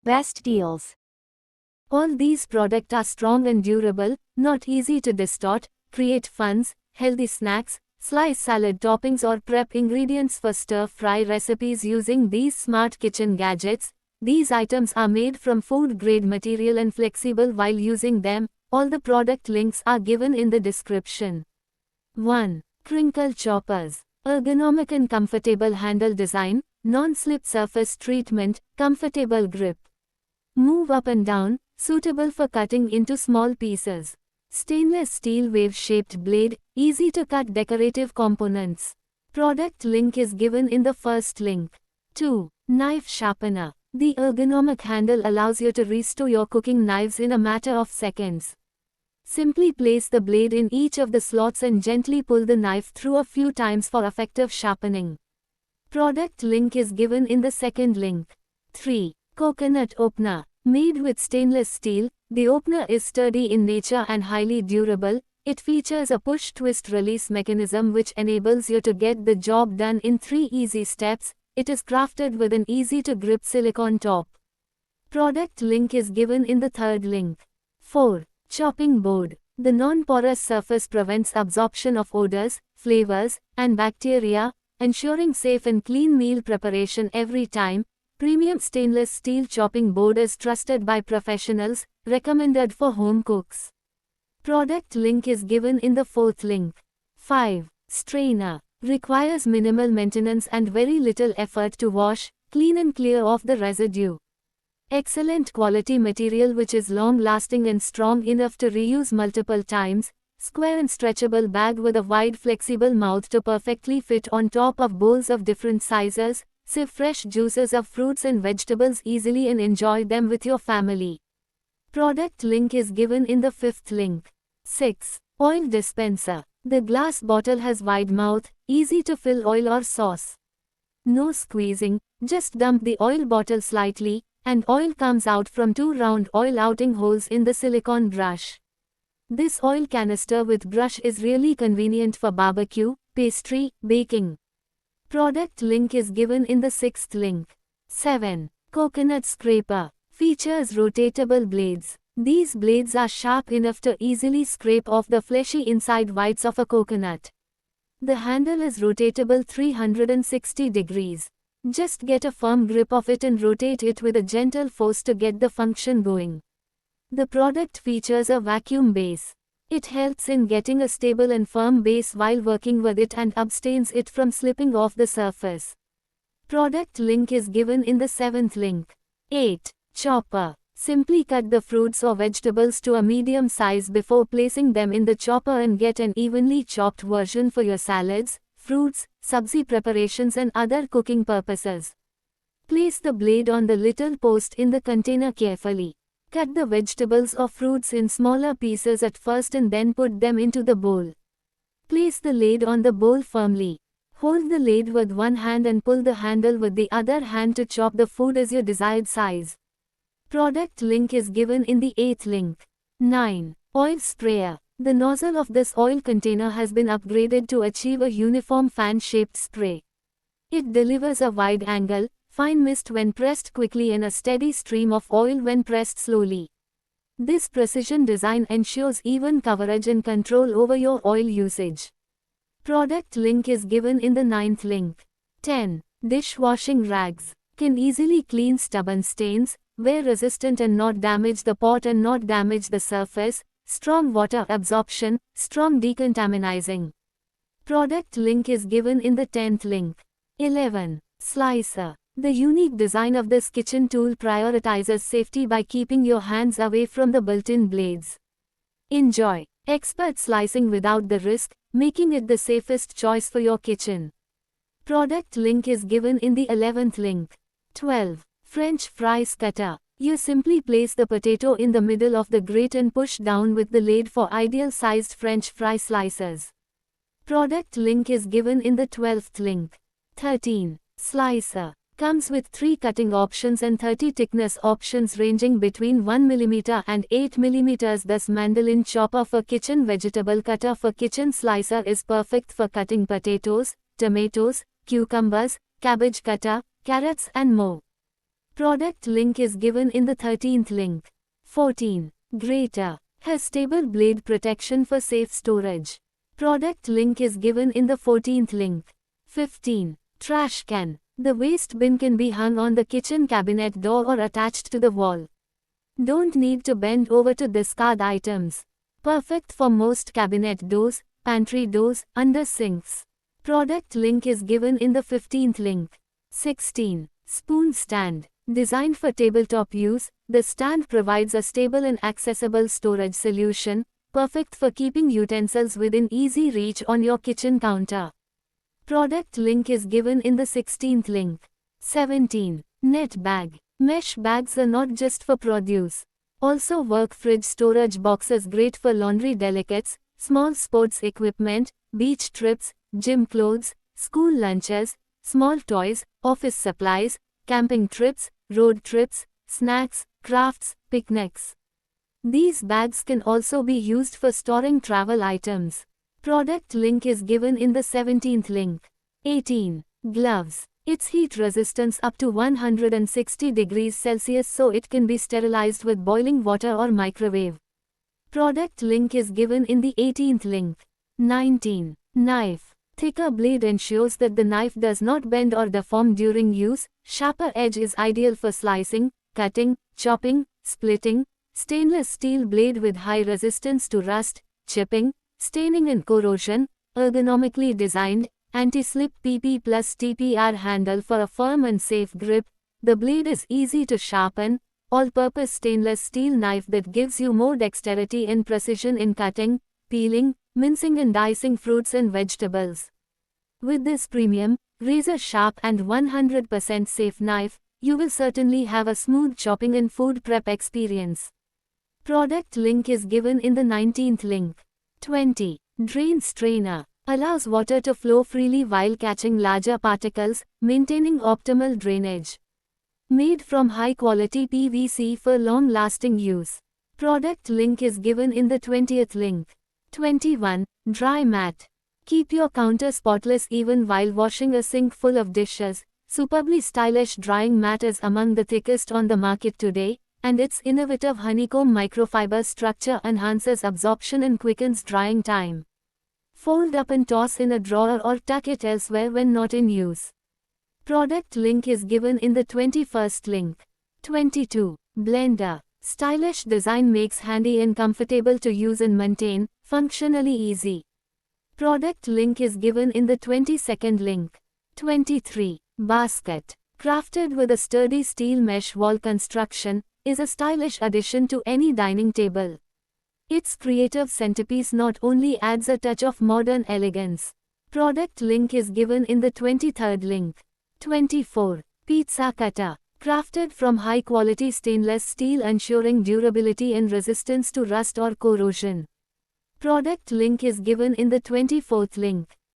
Best deals. All these products are strong and durable, not easy to distort. Create funs, healthy snacks, slice salad toppings or prep ingredients for stir-fry recipes using these smart kitchen gadgets. These items are made from food-grade material and flexible while using them. All the product links are given in the description. 1. Crinkle choppers. Ergonomic and comfortable handle design, non-slip surface treatment, comfortable grip. Move up and down, suitable for cutting into small pieces. Stainless steel wave-shaped blade, easy to cut decorative components. Product link is given in the first link. 2. Knife sharpener. The ergonomic handle allows you to restore your cooking knives in a matter of seconds. Simply place the blade in each of the slots and gently pull the knife through a few times for effective sharpening. Product link is given in the second link. 3. Coconut opener. Made with stainless steel, the opener is sturdy in nature and highly durable. It features a push-twist release mechanism which enables you to get the job done in 3 easy steps. It is crafted with an easy-to-grip silicone top. Product link is given in the third link. 4. Chopping board. The non-porous surface prevents absorption of odors, flavors, and bacteria, ensuring safe and clean meal preparation every time. Premium stainless steel chopping board is trusted by professionals, recommended for home cooks. Product link is given in the fourth link. 5. Strainer. Requires minimal maintenance and very little effort to wash, clean and clear off the residue. Excellent quality material which is long-lasting and strong enough to reuse multiple times. Square and stretchable bag with a wide flexible mouth to perfectly fit on top of bowls of different sizes. Sieve fresh juices of fruits and vegetables easily and enjoy them with your family. Product link is given in the fifth link. 6. Oil dispenser. The glass bottle has wide mouth, easy to fill oil or sauce. No squeezing, just dump the oil bottle slightly, and oil comes out from 2 round oil outing holes in the silicone brush. This oil canister with brush is really convenient for barbecue, pastry, baking. Product link is given in the sixth link. 7. Coconut scraper. Features rotatable blades. These blades are sharp enough to easily scrape off the fleshy inside whites of a coconut. The handle is rotatable 360 degrees. Just get a firm grip of it and rotate it with a gentle force to get the function going. The product features a vacuum base. It helps in getting a stable and firm base while working with it and abstains it from slipping off the surface. Product link is given in the seventh link. 8. Chopper. Simply cut the fruits or vegetables to a medium size before placing them in the chopper and get an evenly chopped version for your salads, fruits, sabzi preparations and other cooking purposes. Place the blade on the little post in the container carefully. Cut the vegetables or fruits in smaller pieces at first and then put them into the bowl. Place the lid on the bowl firmly. Hold the lid with one hand and pull the handle with the other hand to chop the food as your desired size. Product link is given in the 8th link. 9. Oil sprayer. The nozzle of this oil container has been upgraded to achieve a uniform fan-shaped spray. It delivers a wide-angle, fine mist when pressed quickly and a steady stream of oil when pressed slowly. This precision design ensures even coverage and control over your oil usage. Product link is given in the 9th link. 10. Dishwashing rags. Can easily clean stubborn stains, wear resistant and not damage the pot and not damage the surface, strong water absorption, strong decontaminizing. Product link is given in the 10th link. 11. Slicer. The unique design of this kitchen tool prioritizes safety by keeping your hands away from the built-in blades. Enjoy expert slicing without the risk, making it the safest choice for your kitchen. Product link is given in the 11th link. 12. French fries cutter. You simply place the potato in the middle of the grate and push down with the blade for ideal-sized French fry slicers. Product link is given in the 12th link. 13. Slicer. Comes with 3 cutting options and 30 thickness options ranging between 1 mm and 8 mm. This mandolin chopper for kitchen vegetable cutter for kitchen slicer is perfect for cutting potatoes, tomatoes, cucumbers, cabbage cutter, carrots and more. Product link is given in the 13th link. 14. Grater. Has stable blade protection for safe storage. Product link is given in the 14th link. 15. Trash can. The waste bin can be hung on the kitchen cabinet door or attached to the wall. Don't need to bend over to discard items. Perfect for most cabinet doors, pantry doors, under sinks. Product link is given in the 15th link. 16. Spoon stand. Designed for tabletop use, the stand provides a stable and accessible storage solution, perfect for keeping utensils within easy reach on your kitchen counter. Product link is given in the 16th link. 17. Net bag. Mesh bags are not just for produce. Also work fridge storage boxes great for laundry delicates, small sports equipment, beach trips, gym clothes, school lunches, small toys, office supplies, camping trips, road trips, snacks, crafts, picnics. These bags can also be used for storing travel items. Product link is given in the 17th link. 18. Gloves. Its heat resistance up to 160 degrees Celsius so it can be sterilized with boiling water or microwave. Product link is given in the 18th link. 19. Knife. Thicker blade ensures that the knife does not bend or deform during use. Sharper edge is ideal for slicing, cutting, chopping, splitting. Stainless steel blade with high resistance to rust, chipping, staining and corrosion. Ergonomically designed, anti-slip PP plus TPR handle for a firm and safe grip. The blade is easy to sharpen. All-purpose stainless steel knife that gives you more dexterity and precision in cutting, peeling, mincing and dicing fruits and vegetables. With this premium, razor-sharp and 100% safe knife, you will certainly have a smooth chopping and food prep experience. Product link is given in the 19th link. 20. Drain strainer. Allows water to flow freely while catching larger particles, maintaining optimal drainage. Made from high-quality PVC for long-lasting use. Product link is given in the 20th link. 21. Dry mat. Keep your counter spotless even while washing a sink full of dishes. Superbly stylish drying mat is among the thickest on the market today, and its innovative honeycomb microfiber structure enhances absorption and quickens drying time. Fold up and toss in a drawer or tuck it elsewhere when not in use. Product link is given in the 21st link. 22. Blender. Stylish design makes handy and comfortable to use and maintain, functionally easy. Product link is given in the 22nd link. 23. Basket. Crafted with a sturdy steel mesh wall construction, is a stylish addition to any dining table. Its creative centerpiece not only adds a touch of modern elegance. Product link is given in the 23rd link. 24. Pizza cutter. Crafted from high-quality stainless steel ensuring durability and resistance to rust or corrosion. Product link is given in the 24th link.